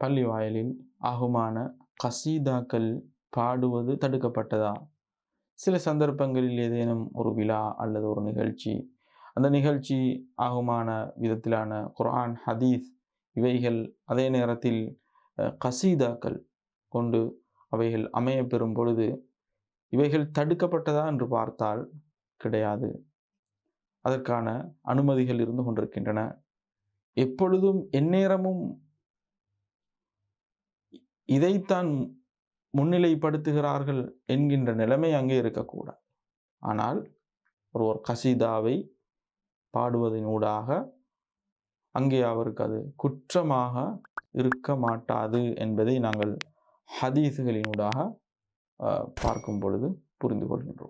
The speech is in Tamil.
பள்ளி வாயிலில் ஆகுமான கசீதாக்கள் பாடுவது தடுக்கப்பட்டதா? சில சந்தர்ப்பங்களில் ஏதேனும் ஒரு விழா அல்லது ஒரு நிகழ்ச்சி, அந்த நிகழ்ச்சி ஆகுமான விதத்திலான குர்ஆன், ஹதீஸ் இவைகள் அதே நேரத்தில் கசீதாக்கள் கொண்டு அவைகள் அமையப்பெறும் பொழுது இவைகள் தடுக்கப்பட்டதா என்று பார்த்தால் கிடையாது. அதற்கான அனுமதிகள் இருந்து கொண்டிருக்கின்றன. எப்பொழுதும் எந்நேரமும் இதைத்தான் முன்னிலைப்படுத்துகிறார்கள் என்கின்ற நிலைமை அங்கே இருக்கக்கூடாது. ஆனால் ஒரு கசீதாவை பாடுவதனூடாக அங்கே அவருக்கு அது குற்றமாக இருக்க மாட்டாது என்பதை நாங்கள் ஹதீஸுகளினூடாக பார்க்கும் பொழுது புரிந்து கொள்கின்றோம்.